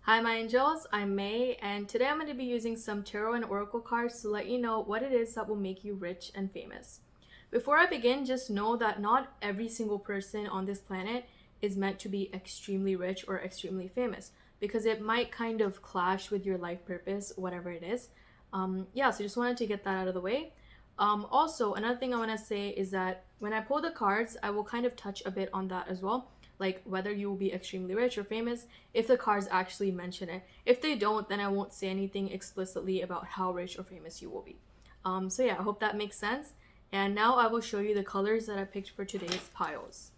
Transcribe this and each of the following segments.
Hi my angels, I'm May, and today I'm going to be using some tarot and oracle cards to let you know what it is that will make you rich and famous. Before I begin, just know that not every single person on this planet is meant to be extremely rich or extremely famous, because it might kind of clash with your life purpose, whatever it is. So just wanted to get that out of the way. Also, another thing I want to say is that when I pull the cards, I will kind of touch a bit on that as well, like whether you will be extremely rich or famous if the cards actually mention it. If they don't, then I won't say anything explicitly about how rich or famous you will be. I hope that makes sense. And now I will show you the colors that I picked for today's piles.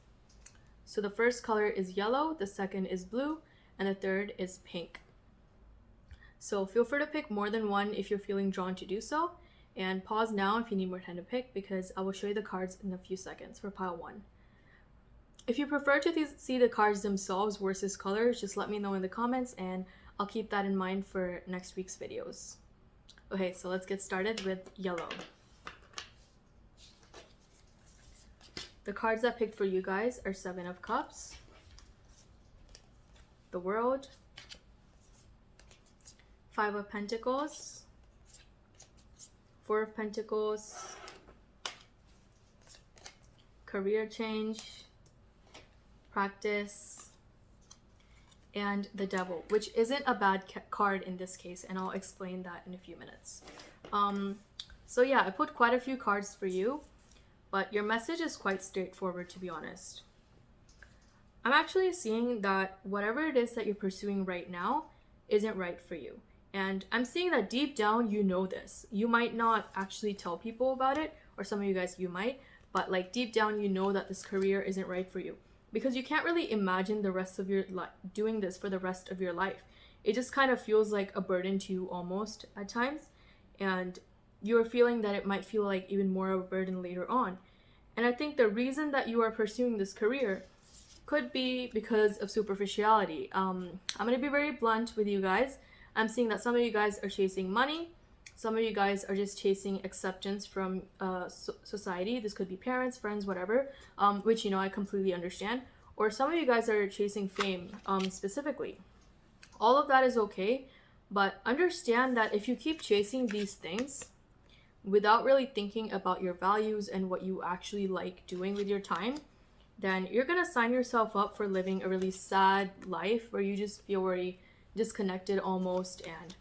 So the first color is yellow, the second is blue, and the third is pink. So feel free to pick more than one if you're feeling drawn to do so. And pause now if you need more time to pick, because I will show you the cards in a few seconds for pile 1. If you prefer to see the cards themselves versus colors, just let me know in the comments and I'll keep that in mind for next week's videos. Okay, so let's get started with yellow. The cards I picked for you guys are 7 of Cups, the World, 5 of Pentacles, 4 of Pentacles, career change, practice, and the Devil, which isn't a bad card in this case, and I'll explain that in a few minutes. I put quite a few cards for you, but your message is quite straightforward, to be honest. I'm actually seeing that whatever it is that you're pursuing right now isn't right for you. And I'm seeing that deep down you know this. You might not actually tell people about it, or some of you guys you might, but like deep down you know that this career isn't right for you. Because you can't really imagine the rest of your life doing this for the rest of your life. It just kind of feels like a burden to you almost at times, and you're feeling that it might feel like even more of a burden later on. And I think the reason that you are pursuing this career could be because of superficiality. I'm going to be very blunt with you guys. I'm seeing that some of you guys are chasing money. Some of you guys are just chasing acceptance from society. This could be parents, friends, whatever, which, I completely understand. Or some of you guys are chasing fame specifically. All of that is okay, but understand that if you keep chasing these things without really thinking about your values and what you actually like doing with your time, then you're going to sign yourself up for living a really sad life where you just feel very disconnected almost, and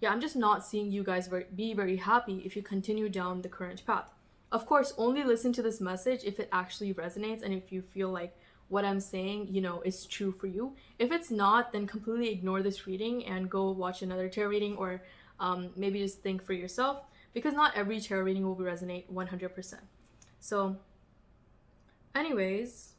I'm just not seeing you guys be very happy if you continue down the current path. Of course, only listen to this message if it actually resonates and if you feel like what I'm saying, is true for you. If it's not, then completely ignore this reading and go watch another tarot reading, or maybe just think for yourself, because not every tarot reading will resonate 100%. So, anyways,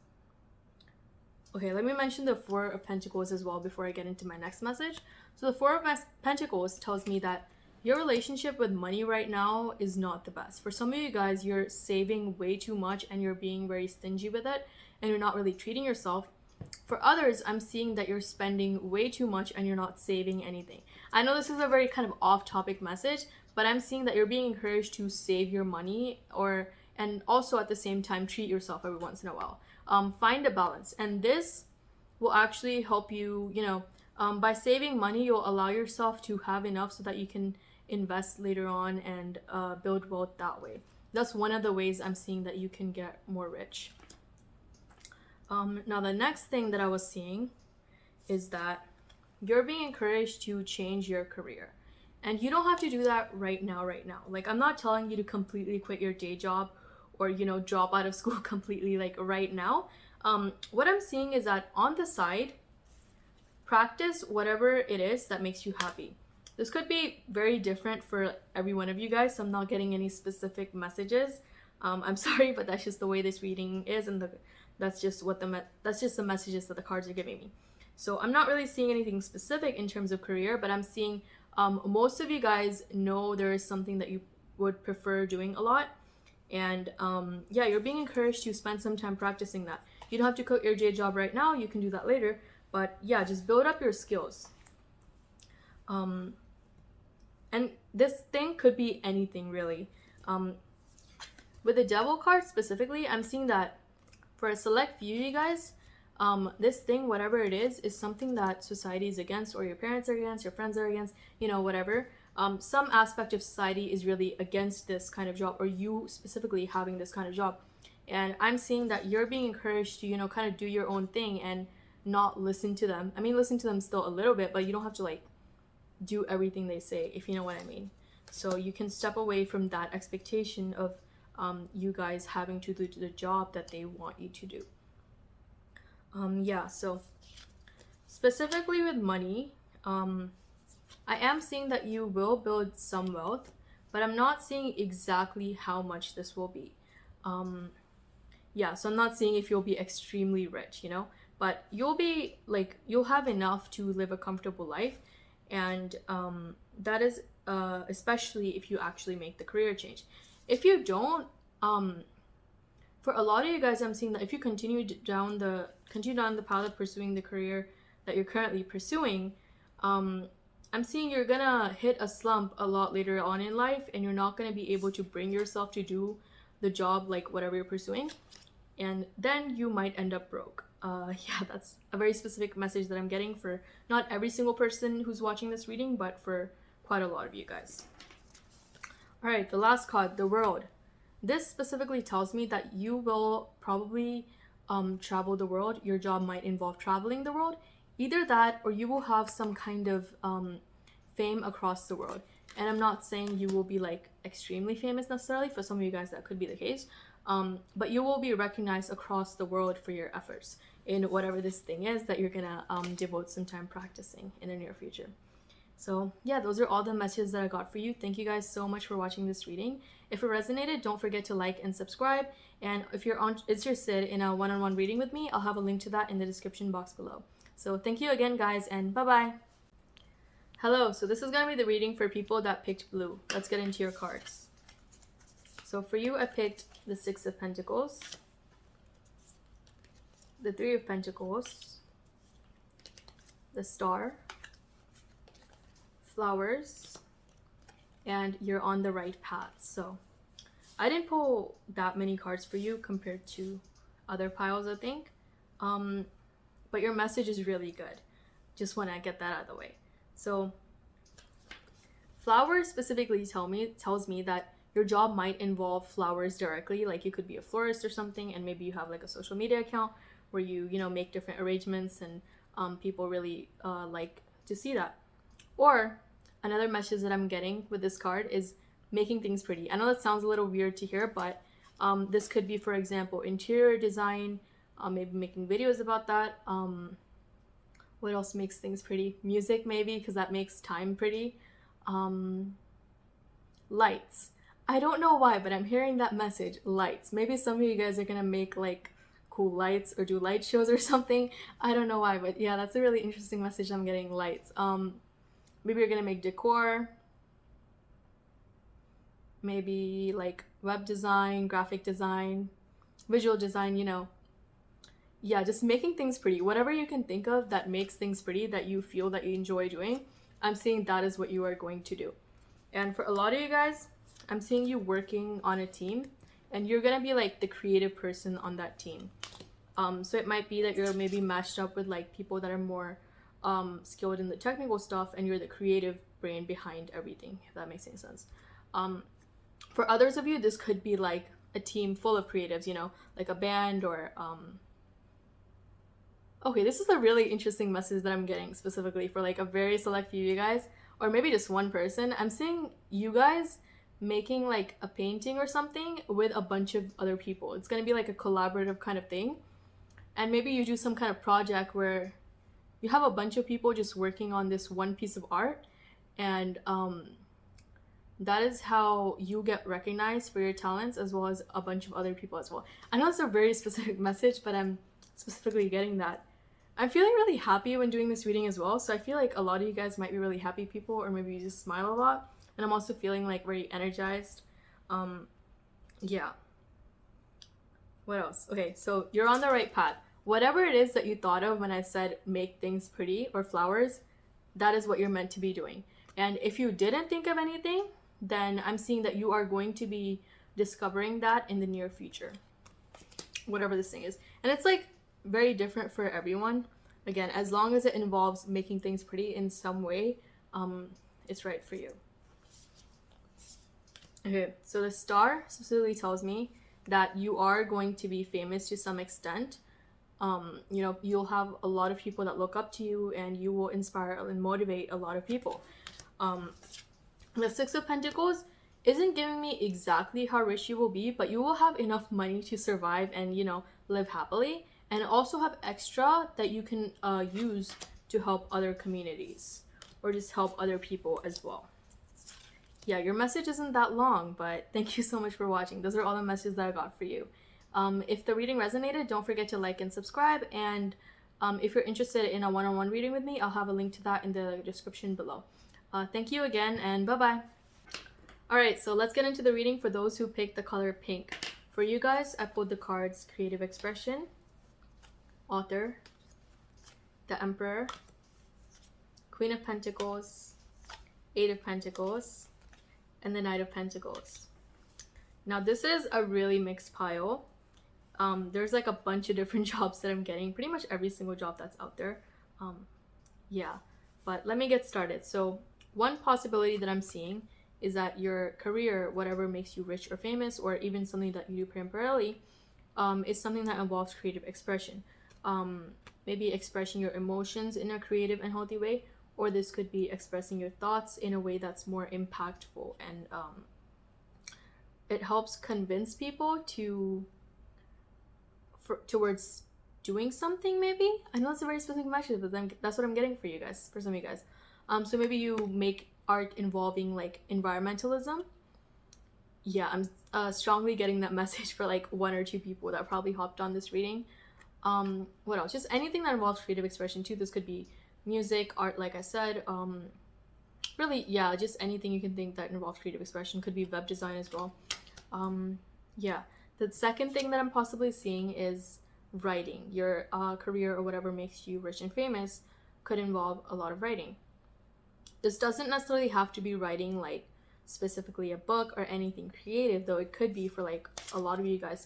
okay, let me mention the 4 of Pentacles as well before I get into my next message. So the 4 of Pentacles tells me that your relationship with money right now is not the best. For some of you guys, you're saving way too much and you're being very stingy with it, and you're not really treating yourself. For others, I'm seeing that you're spending way too much and you're not saving anything. I know this is a very kind of off-topic message, but I'm seeing that you're being encouraged to save your money, and also at the same time treat yourself every once in a while. Find a balance, and this will actually help you. By saving money, you'll allow yourself to have enough so that you can invest later on and build wealth that way. That's one of the ways I'm seeing that you can get more rich. Now the next thing that I was seeing is that you're being encouraged to change your career, and you don't have to do that right now. Like, I'm not telling you to completely quit your day job or drop out of school completely, like right now. What I'm seeing is that on the side, practice whatever it is that makes you happy. This could be very different for every one of you guys, so I'm not getting any specific messages. I'm sorry, but that's just the way this reading is, and that's just the messages that the cards are giving me. So I'm not really seeing anything specific in terms of career, but I'm seeing most of you guys know there is something that you would prefer doing a lot, and you're being encouraged to spend some time practicing that. You don't have to quit your day job right now, you can do that later, but just build up your skills. And this thing could be anything really. With the Devil card specifically, I'm seeing that for a select few of you guys, this thing, whatever it is something that society is against, or your parents are against, your friends are against, whatever. Some aspect of society is really against this kind of job, or you specifically having this kind of job. And I'm seeing that you're being encouraged to, kind of do your own thing and not listen to them. I mean, listen to them still a little bit, but you don't have to like do everything they say, if you know what I mean. So you can step away from that expectation of you guys having to do the job that they want you to do. Yeah, so specifically with money, I am seeing that you will build some wealth, but I'm not seeing exactly how much this will be. Yeah, so I'm not seeing if you'll be extremely rich, but you'll be like, you'll have enough to live a comfortable life. And that is especially if you actually make the career change. If you don't, for a lot of you guys, I'm seeing that if you continue down the path of pursuing the career that you're currently pursuing, I'm seeing you're gonna hit a slump a lot later on in life, and you're not gonna be able to bring yourself to do the job, like whatever you're pursuing, and then you might end up broke. Yeah, that's a very specific message that I'm getting for not every single person who's watching this reading, but for quite a lot of you guys. All right, the last card, the World. This specifically tells me that you will probably travel the world. Your job might involve traveling the world. Either that, or you will have some kind of fame across the world. And I'm not saying you will be like extremely famous necessarily. For some of you guys, that could be the case. But you will be recognized across the world for your efforts in whatever this thing is that you're gonna devote some time practicing in the near future. So yeah, those are all the messages that I got for you. Thank you guys so much for watching this reading. If it resonated, don't forget to like and subscribe. And if you're interested in a one-on-one reading with me, I'll have a link to that in the description box below. So thank you again, guys, and bye-bye. Hello, so this is gonna be the reading for people that picked blue. Let's get into your cards. So for you, I picked the Six of Pentacles, the Three of Pentacles, the Star, Flowers, and you're on the right path. So I didn't pull that many cards for you compared to other piles, I think. But your message is really good. Just want to get that out of the way. So flowers specifically tells me that your job might involve flowers directly. Like you could be a florist or something, and maybe you have like a social media account where you make different arrangements, and people really like to see that. Or another message that I'm getting with this card is making things pretty. I know that sounds a little weird to hear, but this could be, for example, interior design, maybe making videos about that. What else makes things pretty? Music, maybe, because that makes time pretty. Lights. I don't know why, but I'm hearing that message, lights. Maybe some of you guys are gonna make like cool lights or do light shows or something. I don't know why, but yeah, that's a really interesting message I'm getting, lights. Maybe you're gonna make decor, maybe like web design, graphic design, visual design, yeah, just making things pretty. Whatever you can think of that makes things pretty, that you feel that you enjoy doing, I'm seeing that is what you are going to do. And for a lot of you guys, I'm seeing you working on a team, and you're gonna be like the creative person on that team. So it might be that you're maybe matched up with like people that are more skilled in the technical stuff, and you're the creative brain behind everything, if that makes any sense. For others of you, this could be like a team full of creatives, like a band, or okay, this is a really interesting message that I'm getting specifically for like a very select few of you guys, or maybe just one person. I'm seeing you guys making like a painting or something with a bunch of other people. It's gonna be like a collaborative kind of thing, and maybe you do some kind of project where you have a bunch of people just working on this one piece of art, and that is how you get recognized for your talents, as well as a bunch of other people as well. I know it's a very specific message, but I'm specifically getting that. I'm feeling really happy when doing this reading as well, so I feel like a lot of you guys might be really happy people, or maybe you just smile a lot, and I'm also feeling like very energized. Yeah. What else? Okay, so you're on the right path. Whatever it is that you thought of when I said make things pretty or flowers, that is what you're meant to be doing. And if you didn't think of anything, then I'm seeing that you are going to be discovering that in the near future, whatever this thing is. And it's like very different for everyone. Again, as long as it involves making things pretty in some way, it's right for you. Okay, so the star specifically tells me that you are going to be famous to some extent. You know, you'll have a lot of people that look up to you, and you will inspire and motivate a lot of people. The Six of Pentacles isn't giving me exactly how rich you will be, but you will have enough money to survive and, you know, live happily, and also have extra that you can use to help other communities or just help other people as well. Yeah, your message isn't that long, but thank you so much for watching. Those are all the messages that I got for you. If the reading resonated, don't forget to like and subscribe. And if you're interested in a one-on-one reading with me, I'll have a link to that in the description below. Thank you again, and bye-bye. Alright, so let's get into the reading for those who picked the color pink. For you guys, I pulled the cards Creative Expression, Author, the Emperor, Queen of Pentacles, Eight of Pentacles, and the Knight of Pentacles. Now this is a really mixed pile. There's like a bunch of different jobs that I'm getting, pretty much every single job that's out there. Yeah, but let me get started. So one possibility that I'm seeing is that your career, whatever makes you rich or famous, or even something that you do temporarily, is something that involves creative expression. Maybe expressing your emotions in a creative and healthy way, or this could be expressing your thoughts in a way that's more impactful, and it helps convince people towards doing something. Maybe I know it's a very specific message, but then that's what I'm getting for you guys, for some of you guys. So maybe you make art involving like environmentalism. Yeah, I'm strongly getting that message for like one or two people that probably hopped on this reading. What else? Just anything that involves creative expression too. This could be music, art, like I said. Really, yeah, just anything you can think that involves creative expression. Could be web design as well. Yeah, the second thing that I'm possibly seeing is writing. Your career or whatever makes you rich and famous could involve a lot of writing. This doesn't necessarily have to be writing like specifically a book or anything creative, though it could be for like a lot of you guys,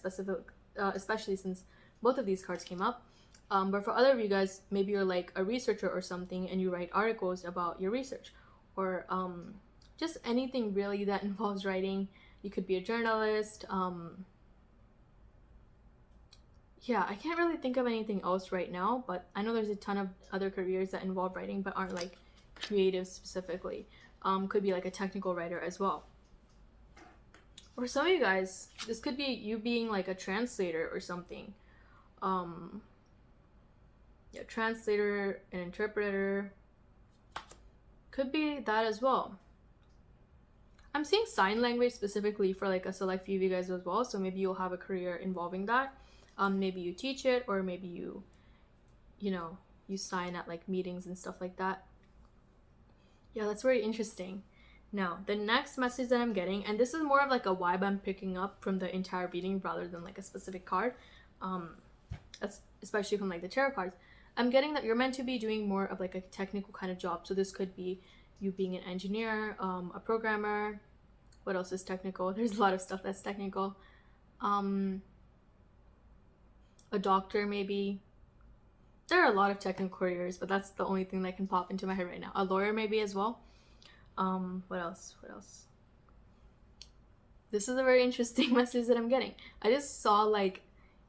especially since both of these cards came up. But for other of you guys, maybe you're like a researcher or something and you write articles about your research, or just anything really that involves writing. You could be a journalist. Yeah, I can't really think of anything else right now, but I know there's a ton of other careers that involve writing but aren't like creative specifically. Could be like a technical writer as well. For some of you guys, this could be you being like a translator or something. Yeah, translator, an interpreter. Could be that as well. I'm seeing sign language specifically for like a select few of you guys as well, so maybe you'll have a career involving that. Maybe you teach it, or maybe you know, you sign at like meetings and stuff like that. Yeah, that's very interesting. Now, the next message that I'm getting, and this is more of like a vibe I'm picking up from the entire reading rather than like a specific card, that's especially from like the tarot cards. I'm getting that you're meant to be doing more of like a technical kind of job. So this could be you being an engineer, a programmer. What else is technical? There's a lot of stuff that's technical. A doctor maybe. There are a lot of technical careers, but that's the only thing that can pop into my head right now. A lawyer maybe as well. What else? This is a very interesting message that I'm getting. I just saw like,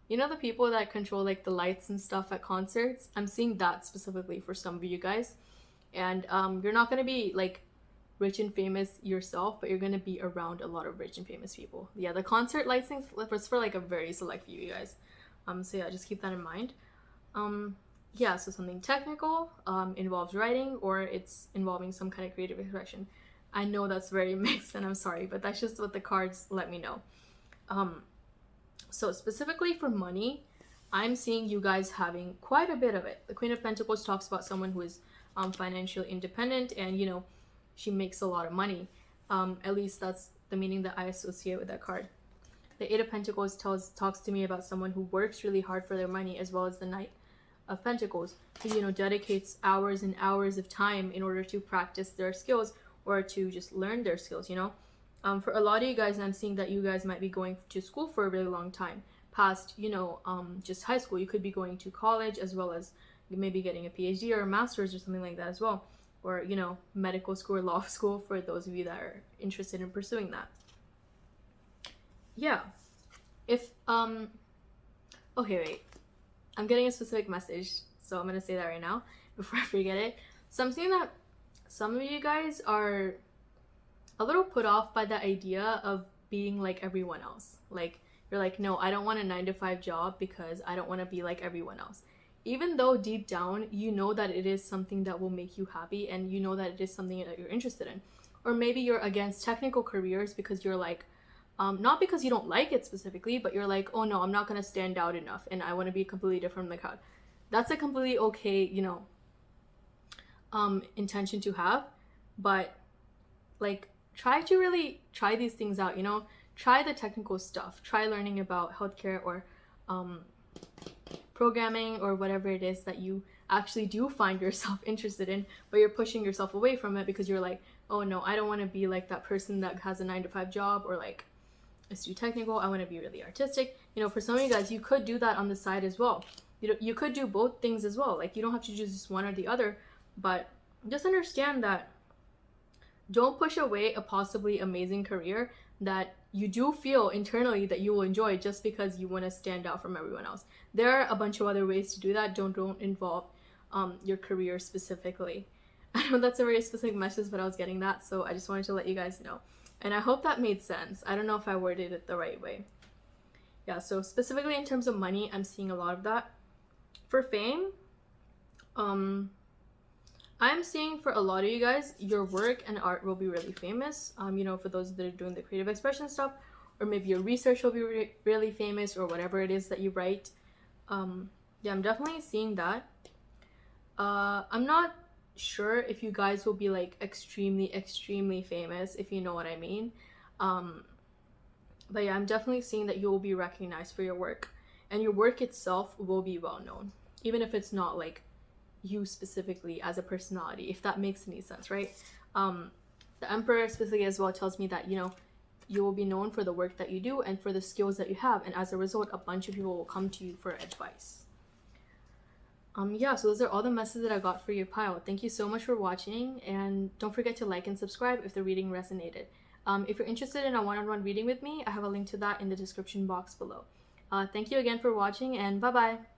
you know, the people that control like the lights and stuff at concerts. I'm seeing that specifically for some of you guys. And you're not going to be like rich and famous yourself, but you're going to be around a lot of rich and famous people. Yeah, the concert lights thing was for like a very select few of you guys. So yeah, just keep that in mind. Yeah, so something technical involves writing, or it's involving some kind of creative expression. I know that's very mixed, and I'm sorry, but that's just what the cards let me know. So specifically for money, I'm seeing you guys having quite a bit of it. The Queen of Pentacles talks about someone who is financially independent, and you know, she makes a lot of money. At least that's the meaning that I associate with that card. The Eight of Pentacles talks to me about someone who works really hard for their money, as well as the Knight of Pentacles, who, you know, dedicates hours and hours of time in order to practice their skills or to just learn their skills, you know. For a lot of you guys, I'm seeing that you guys might be going to school for a really long time, past, just high school. You could be going to college as well as maybe getting a PhD or a master's or something like that as well. Or, medical school or law school for those of you that are interested in pursuing that. Yeah. If, okay, wait. I'm getting a specific message, so I'm going to say that right now before I forget it. So I'm seeing that some of you guys are a little put off by the idea of being like everyone else. Like, you're like, no, I don't want a 9-to-5 job because I don't want to be like everyone else. Even though deep down, you know that it is something that will make you happy and you know that it is something that you're interested in. Or maybe you're against technical careers because you're like, not because you don't like it specifically, but you're like, oh no, I'm not going to stand out enough and I want to be completely different from the crowd. That's a completely okay, intention to have. But like, try to really try these things out, try the technical stuff, try learning about healthcare or programming or whatever it is that you actually do find yourself interested in, but you're pushing yourself away from it because you're like, oh no, I don't want to be like that person that has a 9-to-5 job, or like it's too technical. I want to be really artistic. For some of you guys, you could do that on the side as well. You could do both things as well. Like, you don't have to choose just one or the other, but just understand that don't push away a possibly amazing career that you do feel internally that you will enjoy just because you want to stand out from everyone else. There are a bunch of other ways to do that. Don't involve your career specifically. I know that's a very specific message, but I was getting that, so I just wanted to let you guys know. And I hope that made sense. I don't know if I worded it the right way. Yeah, so specifically in terms of money, I'm seeing a lot of that. For fame, I'm seeing for a lot of you guys, your work and art will be really famous. For those that are doing the creative expression stuff, or maybe your research will be really famous, or whatever it is that you write. Yeah, I'm definitely seeing that. I'm not sure if you guys will be like extremely famous, if you know what I mean. But yeah, I'm definitely seeing that you will be recognized for your work, and your work itself will be well known, even if it's not like you specifically as a personality, if that makes any sense, right? The Emperor specifically as well tells me that, you will be known for the work that you do and for the skills that you have, and as a result, a bunch of people will come to you for advice. Yeah, so those are all the messages that I got for your pile. Thank you so much for watching, and don't forget to like and subscribe if the reading resonated. If you're interested in a one-on-one reading with me, I have a link to that in the description box below. Thank you again for watching, and bye-bye!